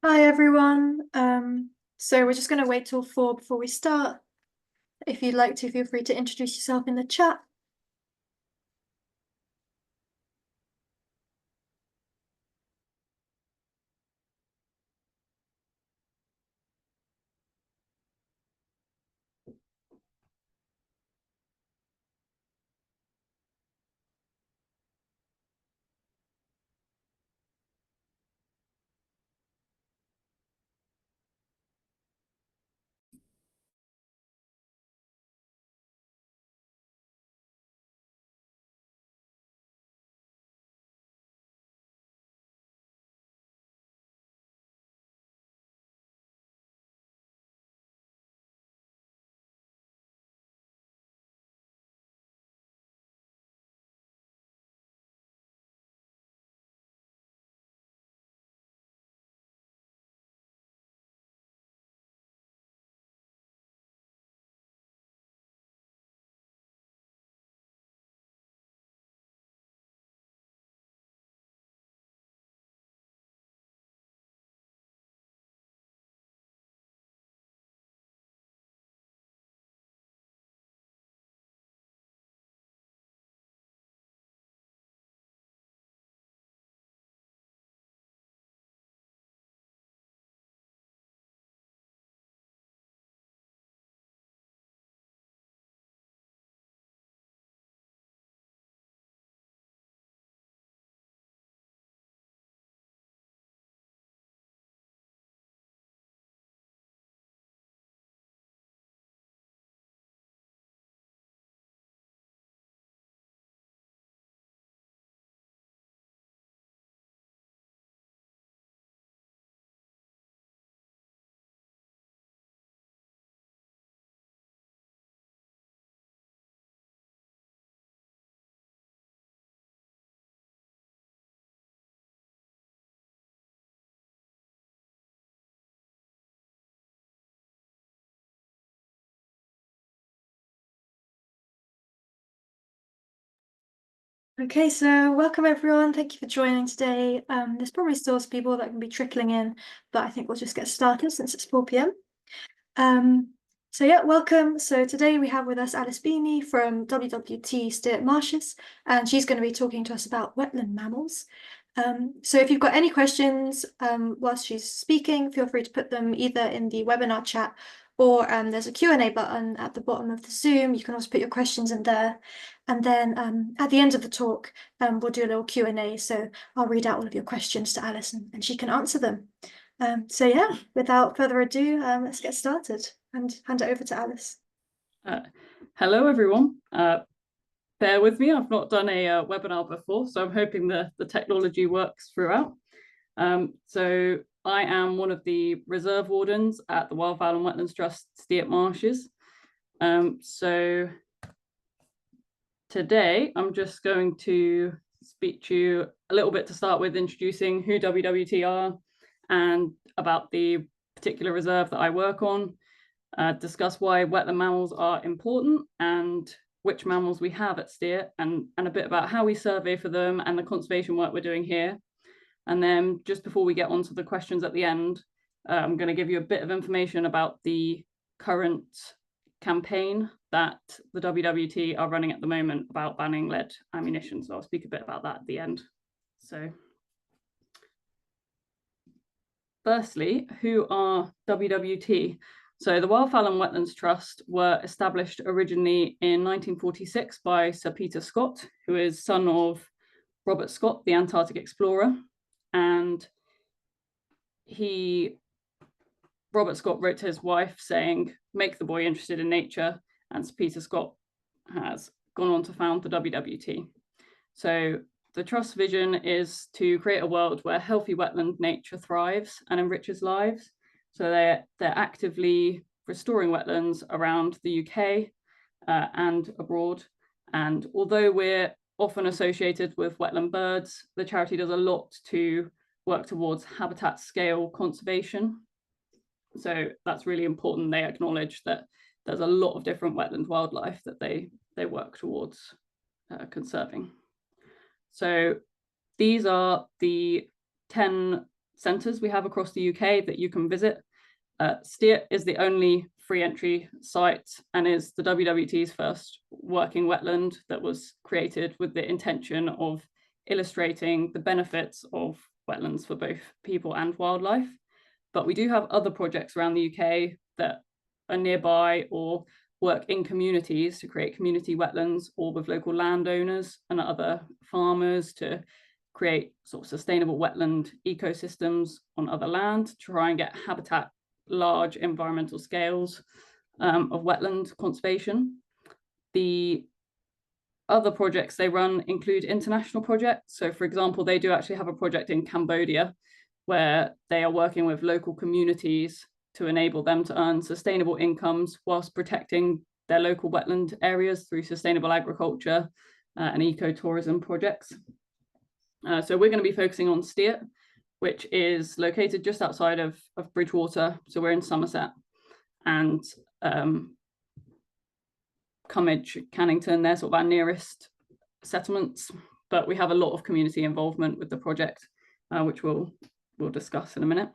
Hi everyone. So we're just going to wait till 4 before we start. If you'd like to, feel free to introduce yourself in the chat. Okay, so welcome everyone. Thank you for joining today. There's probably still some people that can be trickling in, but I think we'll just get started since it's 4 p.m. So yeah, welcome. So today we have with us Alice Beanie from WWT Steart Marshes, and she's going to be talking to us about wetland mammals. So if you've got any questions whilst she's speaking, feel free to put them either in the webinar chat or there's a Q&A button at the bottom of the Zoom. You can also put your questions in there. And then at the end of the talk, we'll do a little Q&A. So I'll read out all of your questions to Alice and she can answer them. So yeah, without further ado, let's get started and hand it over to Alice. Hello, everyone. Bear with me, I've not done a webinar before, so I'm hoping the technology works throughout. So I am one of the reserve wardens at the Wildfowl and Wetlands Trust Steart Marshes. So today I'm just going to speak to you a little bit to start with, introducing who WWT are and about the particular reserve that I work on, discuss why wetland mammals are important and which mammals we have at Steart, and a bit about how we survey for them and the conservation work we're doing here. And then just before we get on to the questions at the end, I'm going to give you a bit of information about the current campaign that the WWT are running at the moment about banning lead ammunition. So I'll speak a bit about that at the end. So firstly, who are WWT? So the Wildfowl and Wetlands Trust were established originally in 1946 by Sir Peter Scott, who is son of Robert Scott, the Antarctic explorer. And Robert Scott wrote to his wife saying, make the boy interested in nature. And Sir Peter Scott has gone on to found the WWT. So the Trust's vision is to create a world where healthy wetland nature thrives and enriches lives. So they're actively restoring wetlands around the UK and abroad. And although we're often associated with wetland birds, the charity does a lot to work towards habitat scale conservation. So that's really important. They acknowledge that there's a lot of different wetland wildlife that they work towards conserving. So these are the 10 centres we have across the UK that you can visit. Steart is the only free entry site and is the WWT's first working wetland that was created with the intention of illustrating the benefits of wetlands for both people and wildlife. But we do have other projects around the UK that are nearby or work in communities to create community wetlands, or with local landowners and other farmers to create sort of sustainable wetland ecosystems on other land to try and get habitat, large environmental scales of wetland conservation. The other projects they run include international projects. So for example, they do actually have a project in Cambodia where they are working with local communities to enable them to earn sustainable incomes whilst protecting their local wetland areas through sustainable agriculture and ecotourism projects. So we're going to be focusing on Steart, which is located just outside of Bridgwater. So we're in Somerset, and Cummage, Cannington, they're sort of our nearest settlements, but we have a lot of community involvement with the project, which we'll discuss in a minute.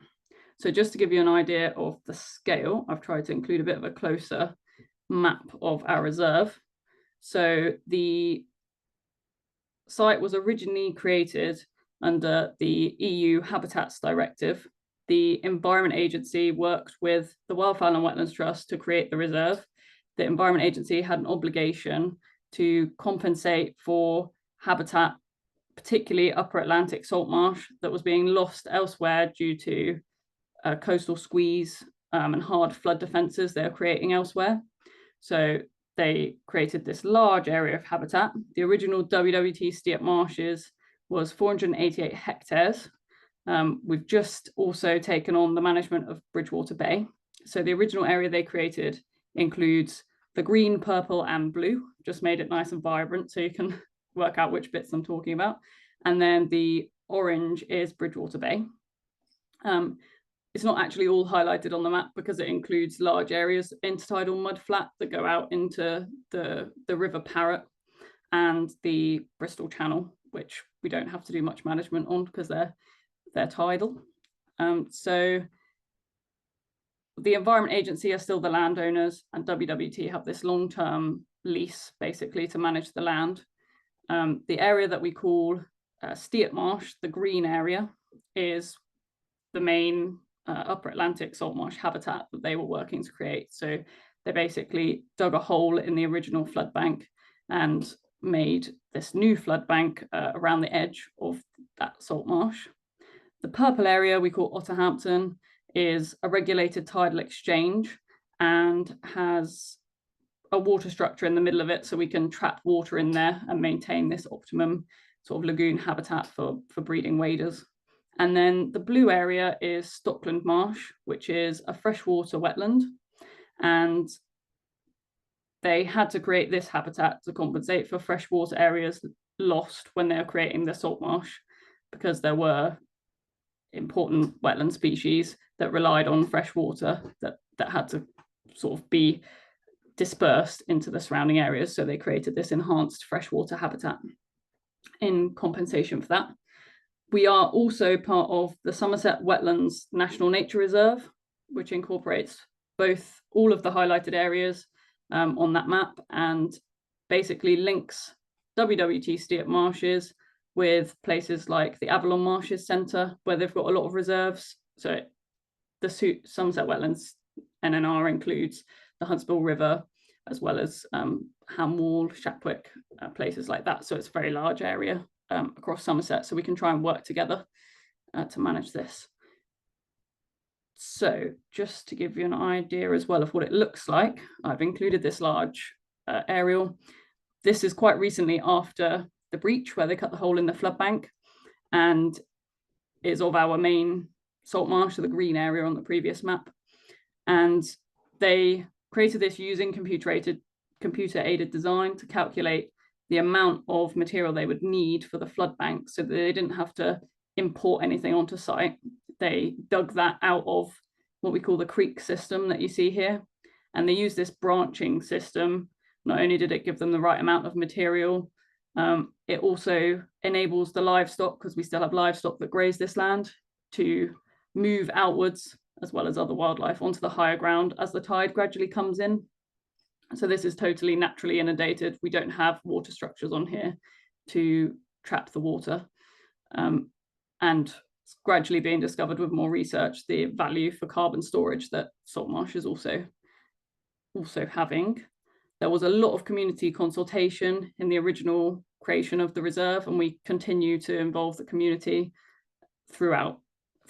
So just to give you an idea of the scale, I've tried to include a bit of a closer map of our reserve. So the site was originally created under the EU Habitats Directive. The Environment Agency worked with the Wildfowl and Wetlands Trust to create the reserve. The Environment Agency had an obligation to compensate for habitat, particularly upper Atlantic salt marsh, that was being lost elsewhere due to coastal squeeze and hard flood defences they're creating elsewhere. So they created this large area of habitat. The original WWT Steart Marshes was 488 hectares. We've just also taken on the management of Bridgwater Bay. So the original area they created includes the green, purple, and blue, just made it nice and vibrant so you can work out which bits I'm talking about. And then the orange is Bridgwater Bay. It's not actually all highlighted on the map because it includes large areas of intertidal mudflat that go out into the River Parrot and the Bristol Channel, which we don't have to do much management on because they're tidal. So the Environment Agency are still the landowners, and WWT have this long-term lease basically to manage the land. The area that we call Steart Marsh, the green area, is the main upper Atlantic salt marsh habitat that they were working to create. So they basically dug a hole in the original flood bank and made this new flood bank around the edge of that salt marsh. The purple area we call Otterhampton is a regulated tidal exchange and has a water structure in the middle of it, so we can trap water in there and maintain this optimum sort of lagoon habitat for breeding waders. And then the blue area is Stockland Marsh, which is a freshwater wetland. And they had to create this habitat to compensate for freshwater areas lost when they were creating the salt marsh, because there were important wetland species that relied on fresh water that had to sort of be dispersed into the surrounding areas. So they created this enhanced freshwater habitat in compensation for that. We are also part of the Somerset Wetlands National Nature Reserve, which incorporates both all of the highlighted areas on that map and basically links WWT Steart Marshes with places like the Avalon Marshes Centre, where they've got a lot of reserves. So the Somerset Wetlands NNR includes the Huntsville River, as well as Ham Wall, Shapwick, places like that. So it's a very large area across Somerset. So we can try and work together to manage this. So just to give you an idea as well of what it looks like, I've included this large aerial. This is quite recently after the breach where they cut the hole in the flood bank, and is of our main salt marsh, so the green area on the previous map. And they created this using computer-aided design to calculate the amount of material they would need for the flood bank, so that they didn't have to import anything onto site. They dug that out of what we call the creek system that you see here. And they used this branching system. Not only did it give them the right amount of material, it also enables the livestock, because we still have livestock that graze this land, to move outwards, as well as other wildlife, onto the higher ground as the tide gradually comes in. So this is totally naturally inundated. We don't have water structures on here to trap the water. And it's gradually being discovered with more research, the value for carbon storage that salt marsh is also having. There was a lot of community consultation in the original creation of the reserve, and we continue to involve the community throughout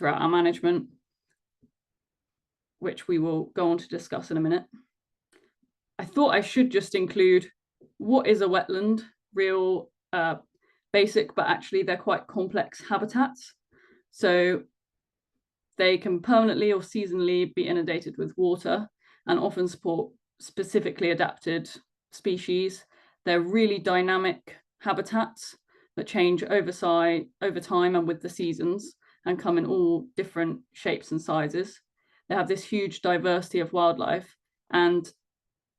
our management, which we will go on to discuss in a minute. I thought I should just include what is a wetland, real basic, but actually they're quite complex habitats. So they can permanently or seasonally be inundated with water and often support specifically adapted species. They're really dynamic habitats that change over time and with the seasons, and come in all different shapes and sizes. They have this huge diversity of wildlife, and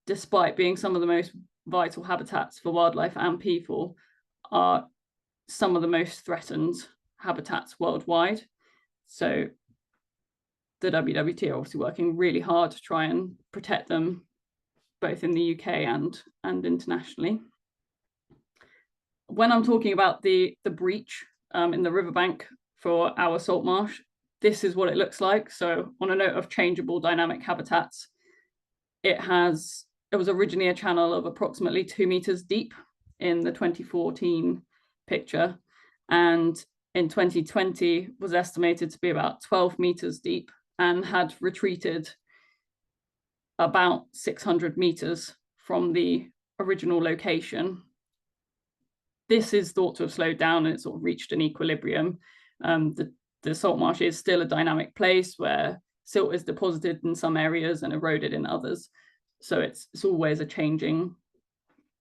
despite being some of the most vital habitats for wildlife and people, are some of the most threatened habitats worldwide. So the WWT are obviously working really hard to try and protect them, both in the UK and internationally. When I'm talking about the breach in the riverbank for our salt marsh, this is what it looks like. So on a note of changeable dynamic habitats, it was originally a channel of approximately 2 meters deep in the 2014 picture, and in 2020 was estimated to be about 12 meters deep and had retreated about 600 meters from the original location. This is thought to have slowed down, and it's sort of reached an equilibrium. The salt marsh is still a dynamic place where silt is deposited in some areas and eroded in others. So it's always a changing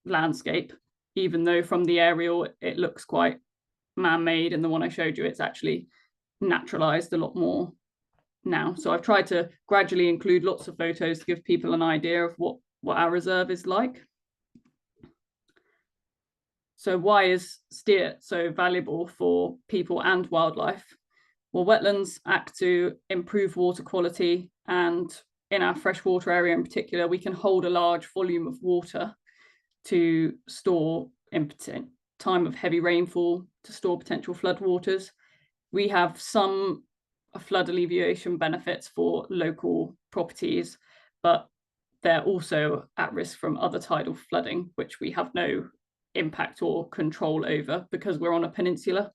landscape, even though from the aerial it looks quite man-made. And the one I showed you, it's actually naturalized a lot more now. So I've tried to gradually include lots of photos to give people an idea of what our reserve is like. So why is Steart so valuable for people and wildlife? Well, wetlands act to improve water quality, and in our freshwater area in particular, we can hold a large volume of water to store in time of heavy rainfall, to store potential floodwaters. We have some flood alleviation benefits for local properties, but they're also at risk from other tidal flooding, which we have no impact or control over because we're on a peninsula.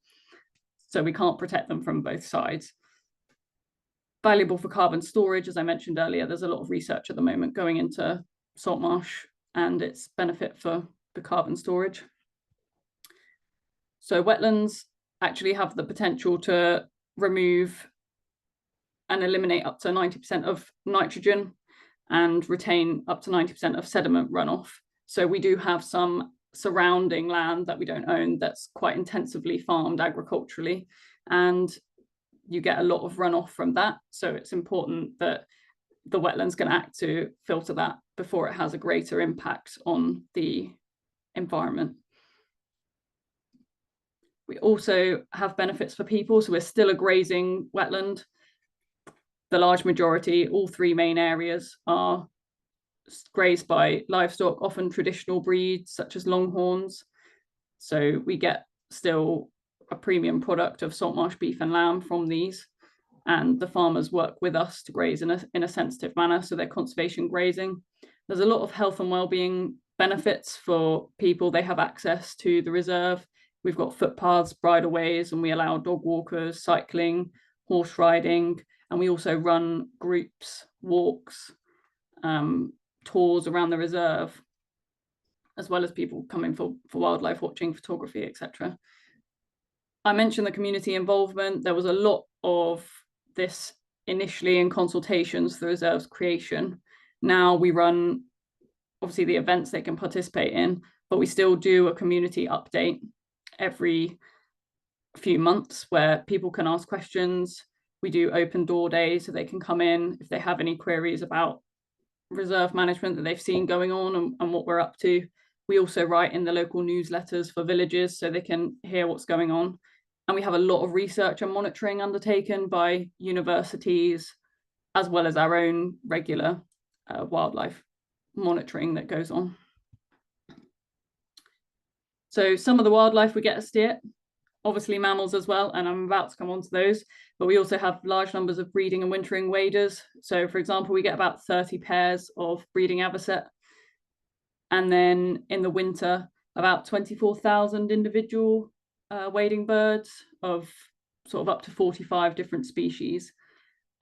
So we can't protect them from both sides. Valuable for carbon storage, as I mentioned earlier, there's a lot of research at the moment going into salt marsh and its benefit for the carbon storage. So wetlands actually have the potential to remove and eliminate up to 90% of nitrogen and retain up to 90% of sediment runoff. So we do have some surrounding land that we don't own that's quite intensively farmed agriculturally, and you get a lot of runoff from that. So it's important that the wetlands can act to filter that before it has a greater impact on the environment. We also have benefits for people. So we're still a grazing wetland. The large majority, all 3 main areas, are grazed by livestock, often traditional breeds such as longhorns. So we get still a premium product of salt marsh beef and lamb from these, and the farmers work with us to graze in a sensitive manner, so they're conservation grazing. There's a lot of health and well-being benefits for people. They have access to the reserve. We've got footpaths, bridleways, and we allow dog walkers, cycling, horse riding, and we also run groups, walks, tours around the reserve, as well as people coming for wildlife watching, photography, etc. I mentioned the community involvement. There was a lot of this initially in consultations for the reserve's creation. Now we run, obviously, the events they can participate in, but we still do a community update every few months where people can ask questions. We do open door days so they can come in if they have any queries about reserve management that they've seen going on and what we're up to. We also write in the local newsletters for villages so they can hear what's going on. And we have a lot of research and monitoring undertaken by universities, as well as our own regular wildlife monitoring that goes on. So some of the wildlife we get at Steart, obviously mammals as well, and I'm about to come on to those, but we also have large numbers of breeding and wintering waders. So for example, we get about 30 pairs of breeding avocet. And then in the winter, about 24,000 individual wading birds of sort of up to 45 different species.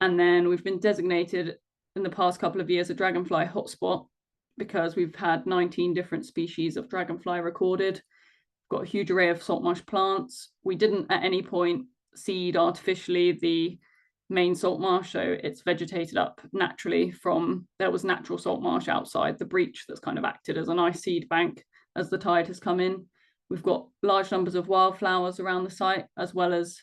And then we've been designated in the past couple of years a dragonfly hotspot because we've had 19 different species of dragonfly recorded. We've got a huge array of salt marsh plants. We didn't at any point seed artificially the main salt marsh, so it's vegetated up naturally from, there was natural salt marsh outside the breach that's kind of acted as a nice seed bank as the tide has come in. We've got large numbers of wildflowers around the site, as well as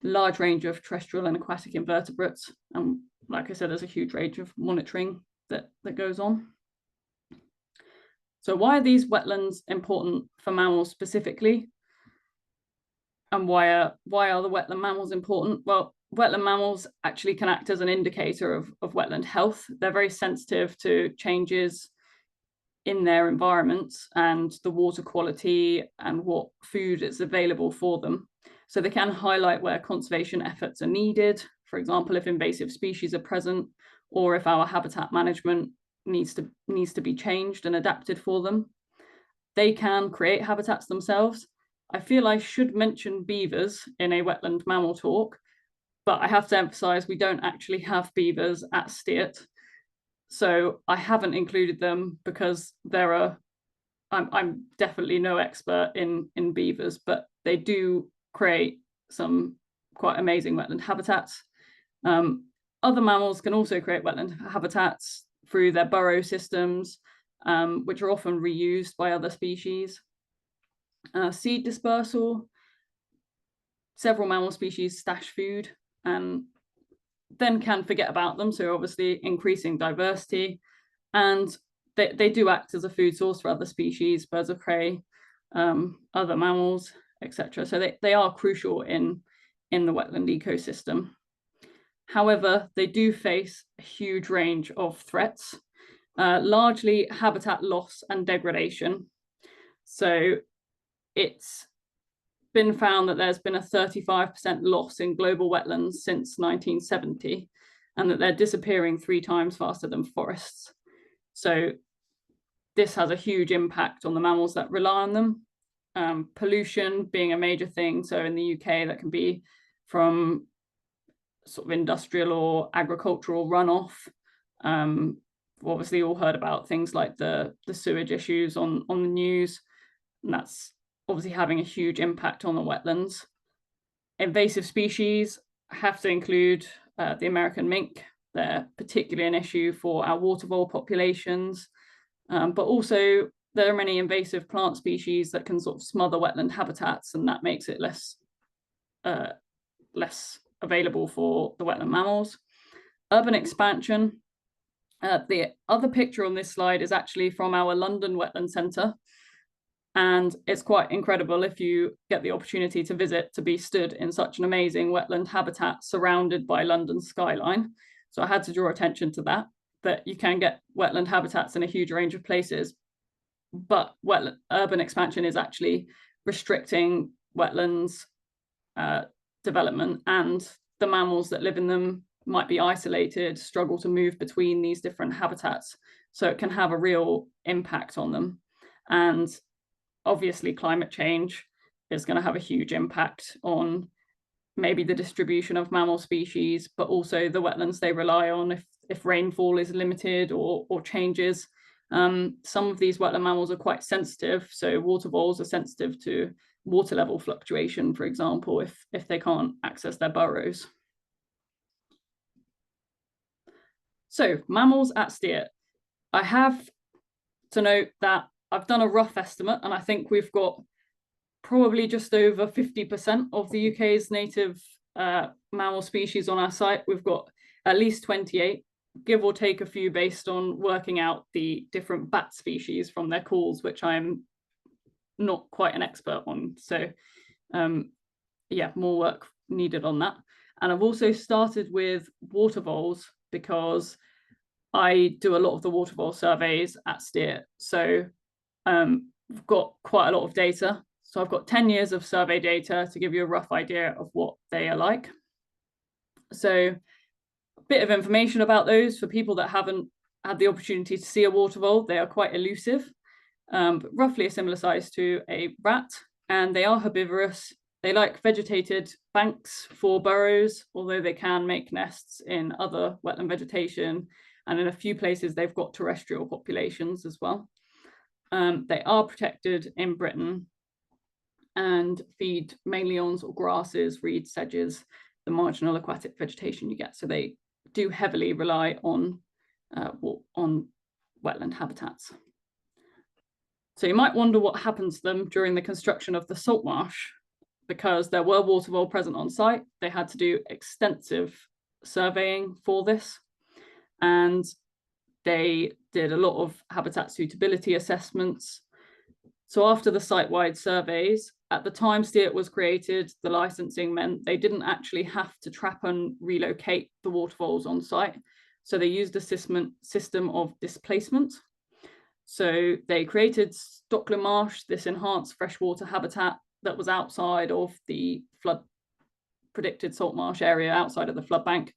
a large range of terrestrial and aquatic invertebrates. And like I said, there's a huge range of monitoring that goes on. So why are these wetlands important for mammals specifically? And why are the wetland mammals important? Well, wetland mammals actually can act as an indicator of wetland health. They're very sensitive to changes in their environments and the water quality and what food is available for them. So they can highlight where conservation efforts are needed. For example, if invasive species are present, or if our habitat management needs to be changed and adapted for them. They can create habitats themselves. I feel I should mention beavers in a wetland mammal talk, but I have to emphasize we don't actually have beavers at Steart. So I haven't included them because I'm definitely no expert in beavers, but they do create some quite amazing wetland habitats. Other mammals can also create wetland habitats through their burrow systems, which are often reused by other species. Seed dispersal, several mammal species stash food and then can forget about them, so obviously increasing diversity. And they do act as a food source for other species, birds of prey, other mammals, etc. So they are crucial in the wetland ecosystem. However, they do face a huge range of threats, largely habitat loss and degradation. So it's been found that there's been a 35% loss in global wetlands since 1970, and that they're disappearing 3 times faster than forests. So this has a huge impact on the mammals that rely on them. Pollution being a major thing. So in the UK, that can be from sort of industrial or agricultural runoff. We've obviously all heard about things like the sewage issues on the news, and that's obviously having a huge impact on the wetlands. Invasive species have to include the American mink. They're particularly an issue for our water vole populations, but also there are many invasive plant species that can sort of smother wetland habitats, and that makes it less available for the wetland mammals. Urban expansion. The other picture on this slide is actually from our London Wetland Centre, and it's quite incredible if you get the opportunity to visit, to be stood in such an amazing wetland habitat surrounded by London's skyline. So I had to draw attention to that you can get wetland habitats in a huge range of places, but urban expansion is actually restricting wetlands development, and the mammals that live in them might be isolated, struggle to move between these different habitats. So it can have a real impact on them. And obviously climate change is going to have a huge impact on maybe the distribution of mammal species, but also the wetlands they rely on if rainfall is limited or changes. Some of these wetland mammals are quite sensitive. So water voles are sensitive to water level fluctuation, for example, if they can't access their burrows. So mammals at Steart. I have to note that I've done a rough estimate, and I think we've got probably just over 50% of the UK's native mammal species on our site. We've got at least 28, give or take a few based on working out the different bat species from their calls, which I'm not quite an expert on. So yeah, more work needed on that. And I've also started with water voles because I do a lot of the water vole surveys at Steart. So we've got quite a lot of data. So I've got 10 years of survey data to give you a rough idea of what they are like. So a bit of information about those for people that haven't had the opportunity to see a water vole. They are quite elusive, but roughly a similar size to a rat, and they are herbivorous. They like vegetated banks for burrows, although they can make nests in other wetland vegetation, and in a few places they've got terrestrial populations as well. They are protected in Britain and feed mainly on sort of grasses, reeds, sedges, the marginal aquatic vegetation you get. So they do heavily rely on wetland habitats. So you might wonder what happens to them during the construction of the salt marsh, because there were water vole present on site. They had to do extensive surveying for this, and they did a lot of habitat suitability assessments. So after the site-wide surveys, at the time Steart was created, the licensing meant they didn't actually have to trap and relocate the water voles on site. So they used a system of displacement. So they created Stockland Marsh, this enhanced freshwater habitat that was outside of the flood predicted salt marsh area, outside of the flood bank.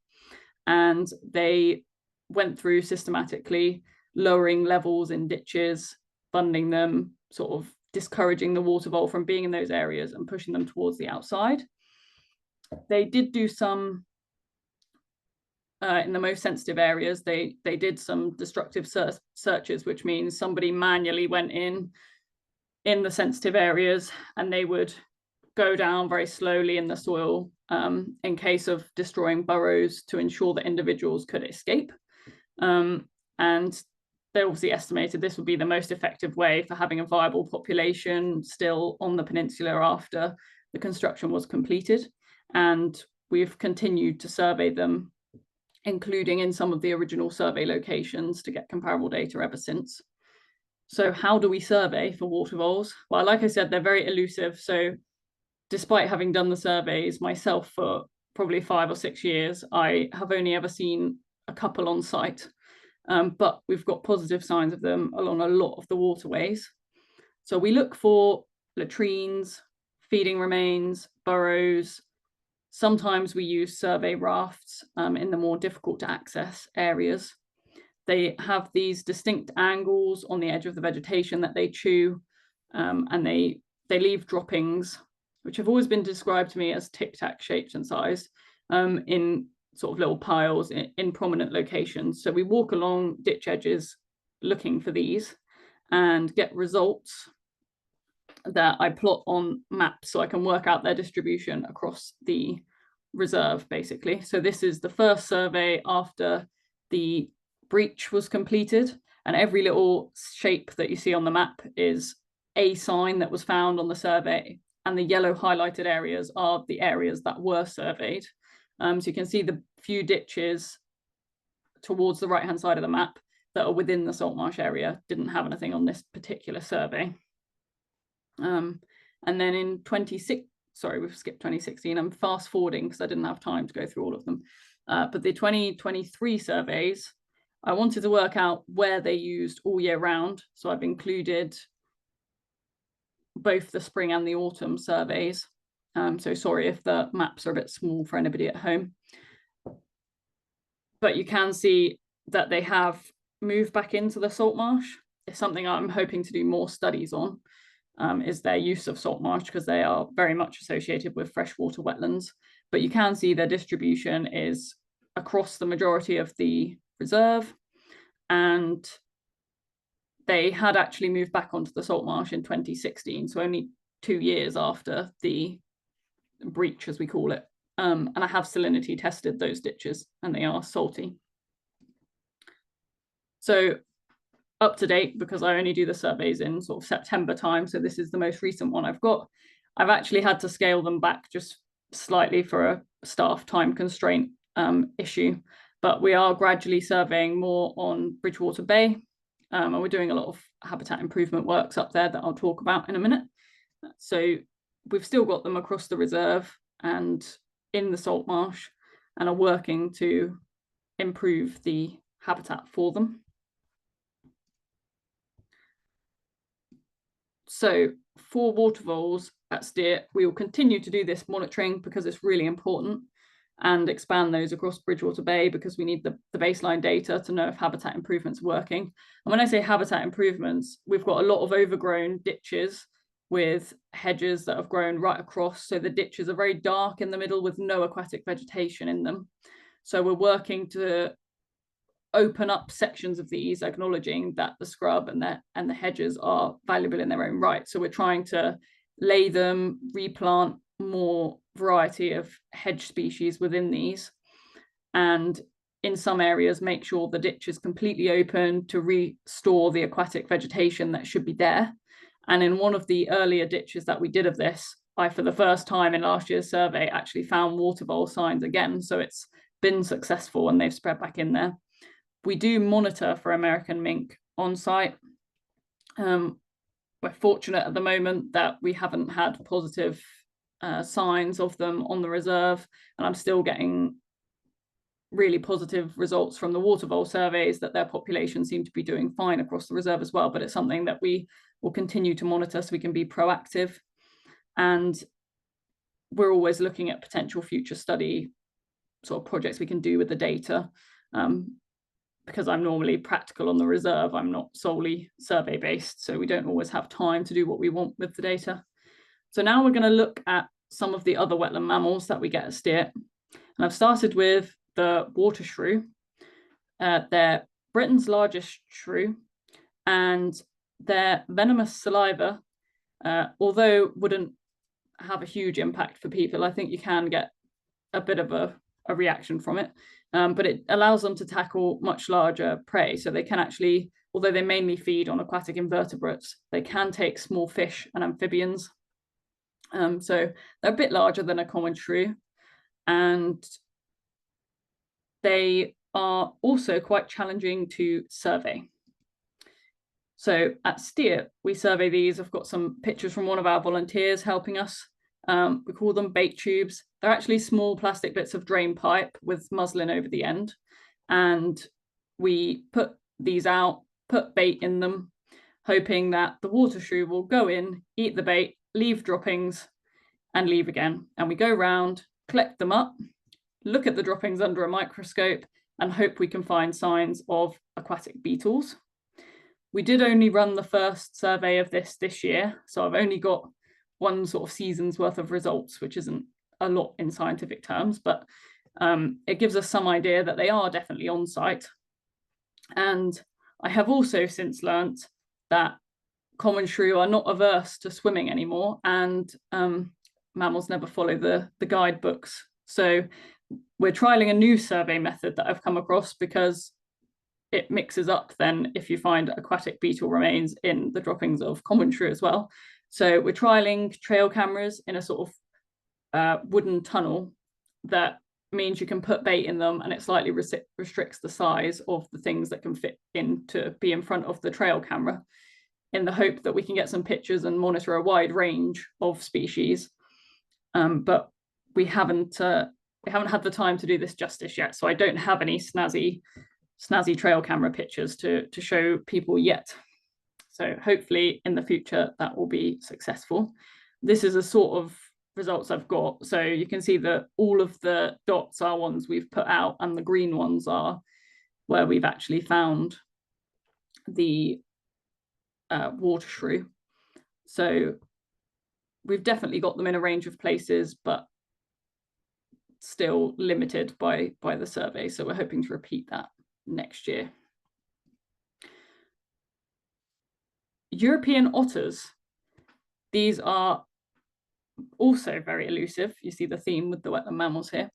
And they went through systematically lowering levels in ditches, funding them, sort of discouraging the water vole from being in those areas and pushing them towards the outside. They did do some in the most sensitive areas. They did some destructive searches, which means somebody manually went in the sensitive areas, and they would go down very slowly in the soil in case of destroying burrows to ensure that individuals could escape. And they obviously estimated this would be the most effective way for having a viable population still on the peninsula after the construction was completed. And we've continued to survey them, including in some of the original survey locations, to get comparable data ever since. So how do we survey for water voles? Well, like I said, they're very elusive. So despite having done the surveys myself for probably 5 or 6 years, I have only ever seen a couple on site. But we've got positive signs of them along a lot of the waterways. So we look for latrines, feeding remains, burrows. Sometimes we use survey rafts in the more difficult to access areas. They have these distinct angles on the edge of the vegetation that they chew, and they leave droppings, which have always been described to me as tic-tac shaped and size, in sort of little piles in prominent locations. So we walk along ditch edges looking for these and get results that I plot on maps so I can work out their distribution across the reserve, basically. So this is the first survey after the breach was completed, and every little shape that you see on the map is a sign that was found on the survey, and the yellow highlighted areas are the areas that were surveyed. So you can see the few ditches towards the right-hand side of the map that are within the salt marsh area didn't have anything on this particular survey. And then in we've skipped 2016. I'm fast forwarding because I didn't have time to go through all of them. But the 2023 surveys, I wanted to work out where they used all year round. So I've included both the spring and the autumn surveys. So sorry if the maps are a bit small for anybody at home. But you can see that they have moved back into the salt marsh. It's something I'm hoping to do more studies on, is their use of salt marsh, because they are very much associated with freshwater wetlands. But you can see their distribution is across the majority of the reserve, and they had actually moved back onto the salt marsh in 2016, so only 2 years after the breach, as we call it. And I have salinity tested those ditches, and they are salty. So up to date, because I only do the surveys in sort of September time, so this is the most recent one I've got. I've actually had to scale them back just slightly for a staff time constraint issue, but we are gradually surveying more on Bridgewater Bay, and we're doing a lot of habitat improvement works up there that I'll talk about in a minute. So we've still got them across the reserve. and in the salt marsh, and are working to improve the habitat for them. So for water voles at Steart, we will continue to do this monitoring because it's really important, and expand those across Bridgewater Bay because we need the baseline data to know if habitat improvements are working. And when I say habitat improvements, we've got a lot of overgrown ditches with hedges that have grown right across. So the ditches are very dark in the middle with no aquatic vegetation in them. So we're working to open up sections of these, acknowledging that the scrub and the hedges are valuable in their own right. So we're trying to lay them, replant more variety of hedge species within these, and in some areas make sure the ditch is completely open to restore the aquatic vegetation that should be there. And in one of the earlier ditches that we did of this, I, for the first time in last year's survey, actually found water vole signs again. So it's been successful and they've spread back in there. We do monitor for American mink on site. We're fortunate at the moment that we haven't had positive signs of them on the reserve, and I'm still getting really positive results from the water vole surveys that their population seem to be doing fine across the reserve as well. But it's something that we will continue to monitor so we can be proactive, and we're always looking at potential future study sort of projects we can do with the data. Because I'm normally practical on the reserve, I'm not solely survey based, so we don't always have time to do what we want with the data. So now we're going to look at some of the other wetland mammals that we get at Steart. And I've started with the water shrew. They're Britain's largest shrew, and their venomous saliva, although wouldn't have a huge impact for people, I think you can get a bit of a reaction from it. But it allows them to tackle much larger prey. So they can actually, although they mainly feed on aquatic invertebrates, they can take small fish and amphibians. So they're a bit larger than a common shrew, and they are also quite challenging to survey. So at Steart, we survey these. I've got some pictures from one of our volunteers helping us. We call them bait tubes. They're actually small plastic bits of drain pipe with muslin over the end. And we put these out, put bait in them, hoping that the water shrew will go in, eat the bait, leave droppings, and leave again. And we go round, collect them up, look at the droppings under a microscope, and hope we can find signs of aquatic beetles. We did only run the first survey of this year, so I've only got one sort of season's worth of results, which isn't a lot in scientific terms, but it gives us some idea that they are definitely on site. And I have also since learnt that common shrew are not averse to swimming anymore, and mammals never follow the guidebooks. So we're trialing a new survey method that I've come across, because it mixes up then if you find aquatic beetle remains in the droppings of common shrew as well. So we're trialing trail cameras in a sort of wooden tunnel. That means you can put bait in them, and it slightly restricts the size of the things that can fit in to be in front of the trail camera, in the hope that we can get some pictures and monitor a wide range of species. But we haven't had the time to do this justice yet, so I don't have any snazzy trail camera pictures to show people yet. So hopefully in the future that will be successful. This is a sort of results I've got. So you can see that all of the dots are ones we've put out, and the green ones are where we've actually found the water shrew. So we've definitely got them in a range of places, but still limited by the survey. So we're hoping to repeat that next year. European otters. These are also very elusive. You see the theme with the wetland mammals here.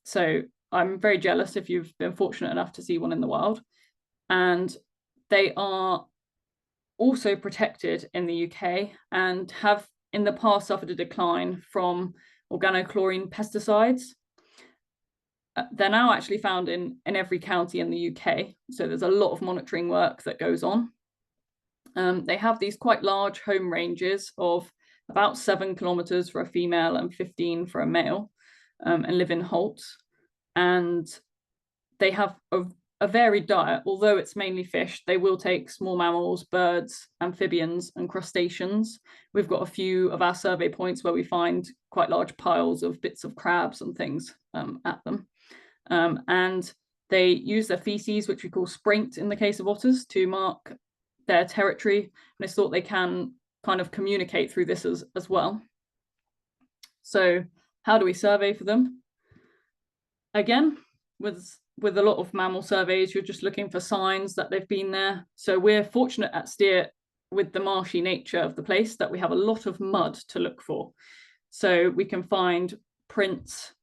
So I'm very jealous if you've been fortunate enough to see one in the wild. And they are also protected in the UK and have in the past suffered a decline from organochlorine pesticides. They're now actually found in every county in the UK. So there's a lot of monitoring work that goes on. They have these quite large home ranges of about 7 kilometers for a female and 15 for a male, and live in holts. And they have a varied diet. Although it's mainly fish, they will take small mammals, birds, amphibians, and crustaceans. We've got a few of our survey points where we find quite large piles of bits of crabs and things at them. And they use their feces, which we call spraint in the case of otters, to mark their territory. And it's thought they can kind of communicate through this as well. So how do we survey for them? Again, with a lot of mammal surveys, you're just looking for signs that they've been there. So we're fortunate at Steart with the marshy nature of the place that we have a lot of mud to look for. So we can find prints,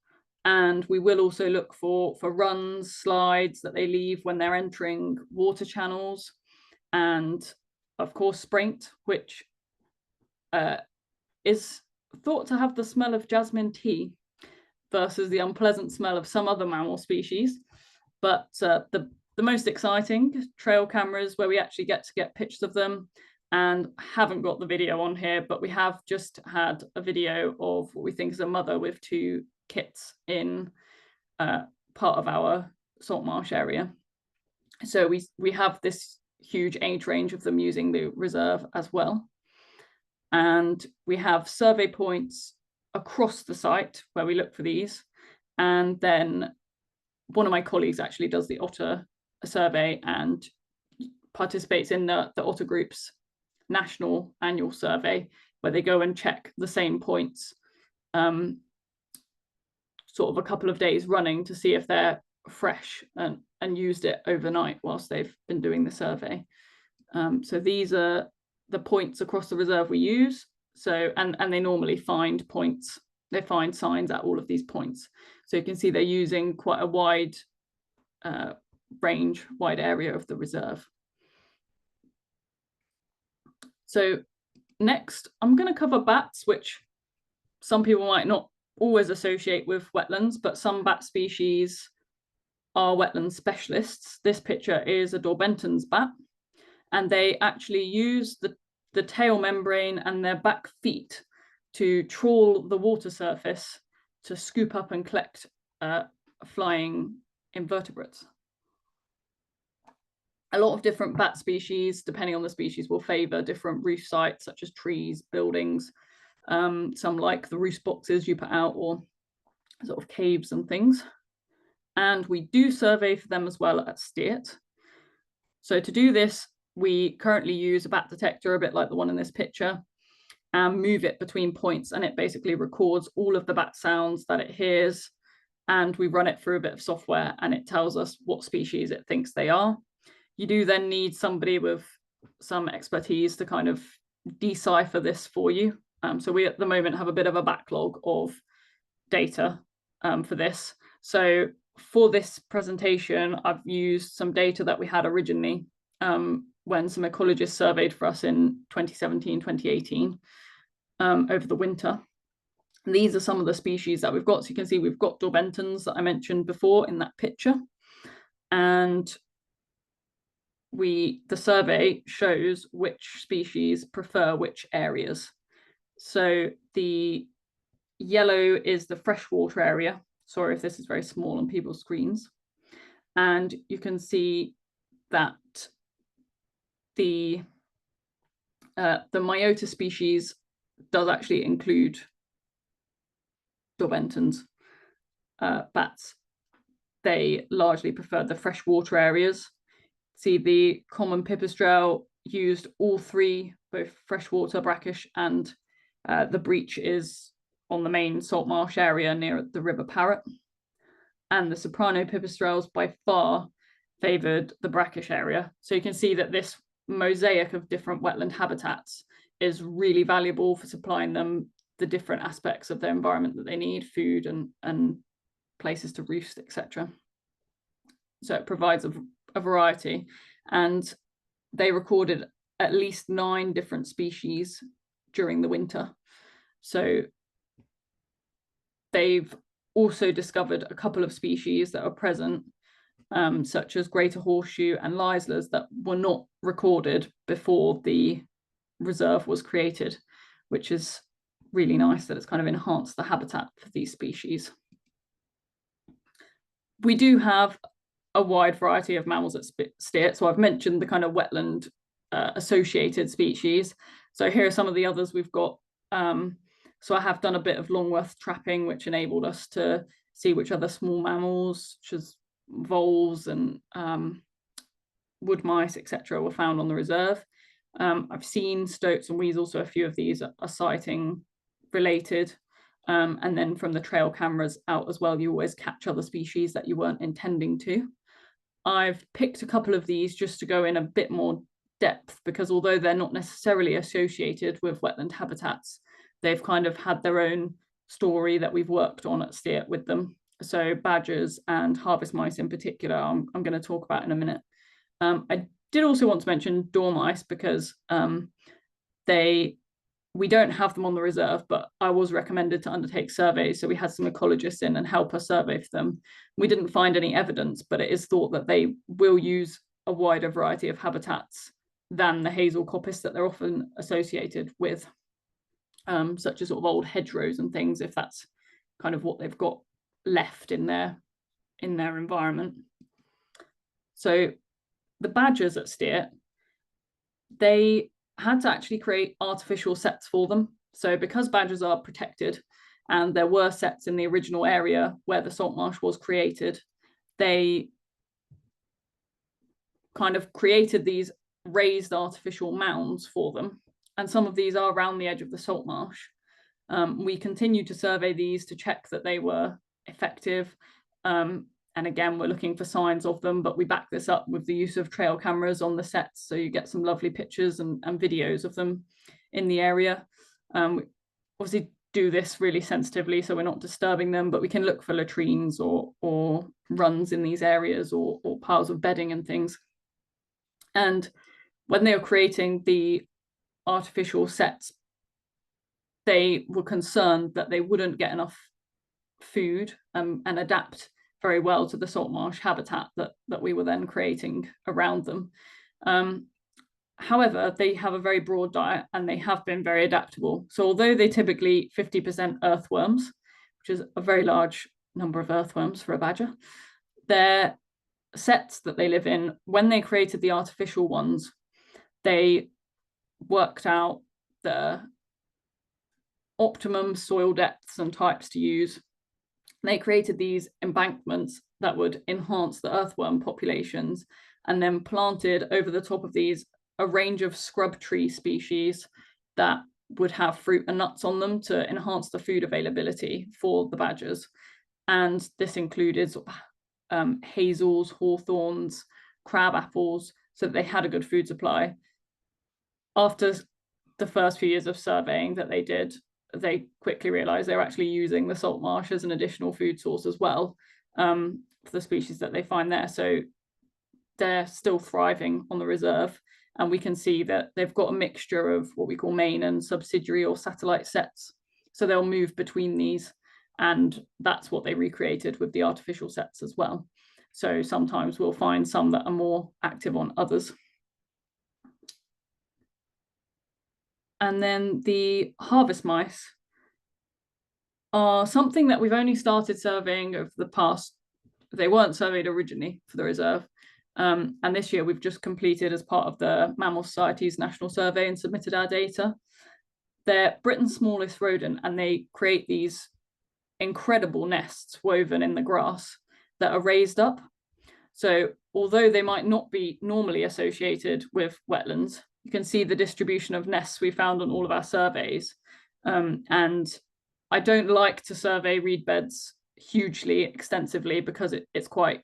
and we will also look for runs, slides that they leave when they're entering water channels, and of course spraint, which is thought to have the smell of jasmine tea versus the unpleasant smell of some other mammal species. But the most exciting, trail cameras, where we actually get pictures of them. And haven't got the video on here, but we have just had a video of what we think is a mother with 2 kits in part of our salt marsh area. So we have this huge age range of them using the reserve as well. And we have survey points across the site where we look for these. And then one of my colleagues actually does the otter survey and participates in the otter group's national annual survey, where they go and check the same points sort of a couple of days running to see if they're fresh, and used it overnight whilst they've been doing the survey. So these are the points across the reserve we use. So and they normally find points, they find signs at all of these points. So you can see they're using quite a wide range, wide area of the reserve. So next, I'm going to cover bats, which some people might not always associate with wetlands, but some bat species are wetland specialists. This picture is a Dorbenton's bat, and they actually use the tail membrane and their back feet to trawl the water surface to scoop up and collect flying invertebrates. A lot of different bat species, depending on the species, will favour different roof sites, such as trees, buildings. Some like the roost boxes you put out, or sort of caves and things. And we do survey for them as well at Steart. So to do this, we currently use a bat detector, a bit like the one in this picture, and move it between points, and it basically records all of the bat sounds that it hears, and we run it through a bit of software, and it tells us what species it thinks they are. You do then need somebody with some expertise to kind of decipher this for you. So we at the moment have a bit of a backlog of data for this. So for this presentation, I've used some data that we had originally when some ecologists surveyed for us in 2017, 2018 over the winter. And these are some of the species that we've got. So you can see we've got Dorbentons that I mentioned before in that picture. And the survey shows which species prefer which areas. So the yellow is the freshwater area. Sorry if this is very small on people's screens. And you can see that the Myota species does actually include Dorbentons bats. They largely prefer the freshwater areas. See, the common pipistrelle used all 3, both freshwater, brackish, and the breach is on the main salt marsh area near the River Parrot. And the soprano pipistrelles by far favoured the brackish area. So you can see that this mosaic of different wetland habitats is really valuable for supplying them the different aspects of their environment that they need, food and places to roost, etc. So it provides a variety, and they recorded at least 9 different species during the winter. So they've also discovered a couple of species that are present, such as greater horseshoe and liselers, that were not recorded before the reserve was created, which is really nice that it's kind of enhanced the habitat for these species. We do have a wide variety of mammals at Steart. So I've mentioned the kind of wetland associated species. So here are some of the others we've got. So I have done a bit of Longworth trapping, which enabled us to see which other small mammals, such as voles and wood mice, etc., were found on the reserve. I've seen stoats and weasels, so a few of these are sighting related. And then from the trail cameras out as well, you always catch other species that you weren't intending to. I've picked a couple of these just to go in a bit more depth, because although they're not necessarily associated with wetland habitats, they've kind of had their own story that we've worked on at Steart with them. So badgers and harvest mice in particular, I'm going to talk about in a minute. I did also want to mention dormice, because we don't have them on the reserve, but I was recommended to undertake surveys. So we had some ecologists in and help us survey for them. We didn't find any evidence, but it is thought that they will use a wider variety of habitats than the hazel coppice that they're often associated with, such as sort of old hedgerows and things, if that's kind of what they've got left in their environment. So the badgers at Steart, they had to actually create artificial sets for them. So because badgers are protected and there were sets in the original area where the salt marsh was created, they kind of created these raised artificial mounds for them. And some of these are around the edge of the salt marsh. We continued to survey these to check that they were effective. And again, we're looking for signs of them, but we back this up with the use of trail cameras on the sets. So you get some lovely pictures and videos of them in the area. We obviously do this really sensitively, so we're not disturbing them, but we can look for latrines or runs in these areas, or piles of bedding and things. And when they were creating the artificial sets, they were concerned that they wouldn't get enough food and adapt very well to the salt marsh habitat that we were then creating around them. However, they have a very broad diet and they have been very adaptable. So although they typically eat 50% earthworms, which is a very large number of earthworms for a badger, their sets that they live in, when they created the artificial ones, they worked out the optimum soil depths and types to use. They created these embankments that would enhance the earthworm populations, and then planted over the top of these a range of scrub tree species that would have fruit and nuts on them to enhance the food availability for the badgers. And this included hazels, hawthorns, crab apples, so that they had a good food supply. After the first few years of surveying that they did, they quickly realized they were actually using the salt marsh as an additional food source as well, for the species that they find there. So they're still thriving on the reserve, and we can see that they've got a mixture of what we call main and subsidiary or satellite sets. So they'll move between these, and that's what they recreated with the artificial sets as well. So sometimes we'll find some that are more active on others. And then the harvest mice are something that we've only started surveying over the past. They weren't surveyed originally for the reserve. And this year we've just completed as part of the Mammal Society's national survey and submitted our data. They're Britain's smallest rodent, and they create these incredible nests woven in the grass that are raised up. So although they might not be normally associated with wetlands, you can see the distribution of nests we found on all of our surveys. And I don't like to survey reed beds hugely extensively, because it's quite,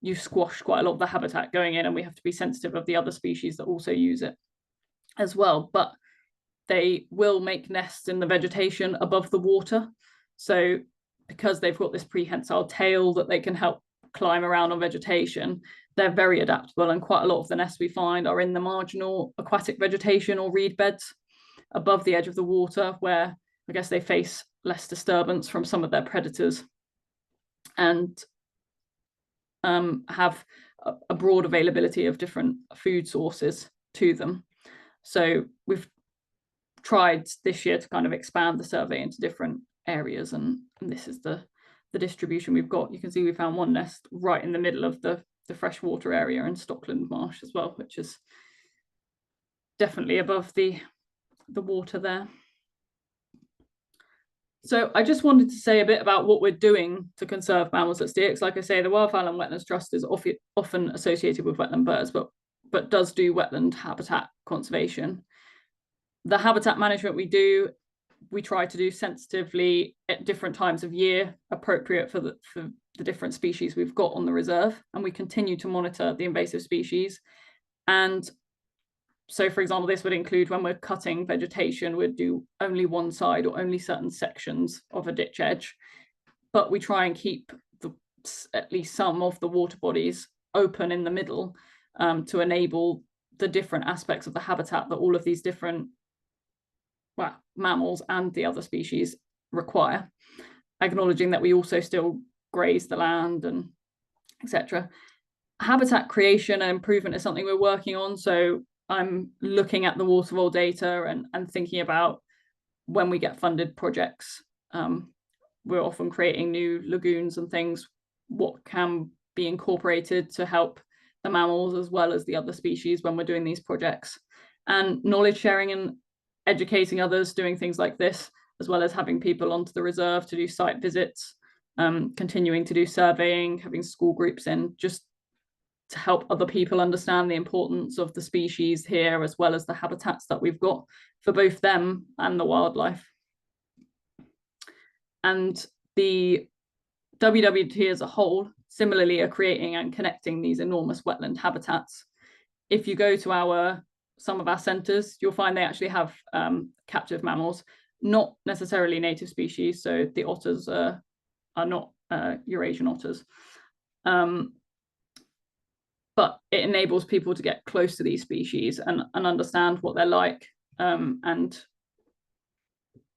you squash quite a lot of the habitat going in, and we have to be sensitive of the other species that also use it as well. But they will make nests in the vegetation above the water. So because they've got this prehensile tail that they can help climb around on vegetation, they're very adaptable, and quite a lot of the nests we find are in the marginal aquatic vegetation or reed beds above the edge of the water, where I guess they face less disturbance from some of their predators, and have a broad availability of different food sources to them. So we've tried this year to kind of expand the survey into different areas, and this is the distribution we've got. You can see we found one nest right in the middle of the freshwater area in Stockland Marsh as well, which is definitely above the water there. So I just wanted to say a bit about what we're doing to conserve mammals at Steart. Like I say, the Wildfowl and Wetlands Trust is often associated with wetland birds, but does do wetland habitat conservation. The habitat management we try to do sensitively at different times of year, appropriate for the different species we've got on the reserve, and we continue to monitor the invasive species. And so, for example, this would include when we're cutting vegetation, we'd do only one side or only certain sections of a ditch edge, but we try and keep at least some of the water bodies open in the middle to enable the different aspects of the habitat that all of these different mammals and the other species require, acknowledging that we also still graze the land and etc. Habitat creation and improvement is something we're working on. So I'm looking at the water vole data and thinking about when we get funded projects. We're often creating new lagoons and things, what can be incorporated to help the mammals as well as the other species when we're doing these projects. And knowledge sharing and educating others, doing things like this, as well as having people onto the reserve to do site visits, continuing to do surveying, having school groups in, just to help other people understand the importance of the species here, as well as the habitats that we've got for both them and the wildlife. And the WWT as a whole similarly are creating and connecting these enormous wetland habitats. If you go to some of our centres, you'll find they actually have captive mammals, not necessarily native species. So the otters are not Eurasian otters. But it enables people to get close to these species and understand what they're like and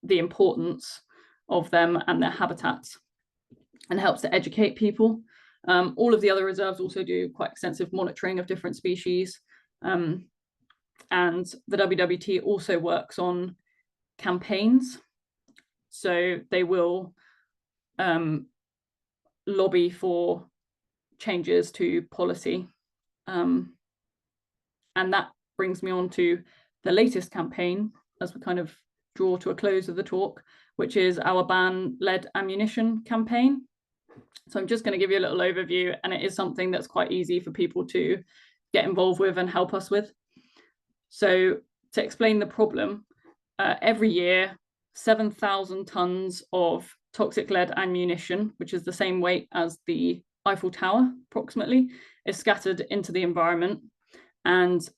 the importance of them and their habitats, and helps to educate people. All of the other reserves also do quite extensive monitoring of different species. And the WWT also works on campaigns. So they will lobby for changes to policy. And that brings me on to the latest campaign as we kind of draw to a close of the talk, which is our ban lead ammunition campaign. So I'm just going to give you a little overview, and it is something that's quite easy for people to get involved with and help us with. So to explain the problem, every year, 7,000 tons of toxic lead ammunition, which is the same weight as the Eiffel Tower approximately, is scattered into the environment, and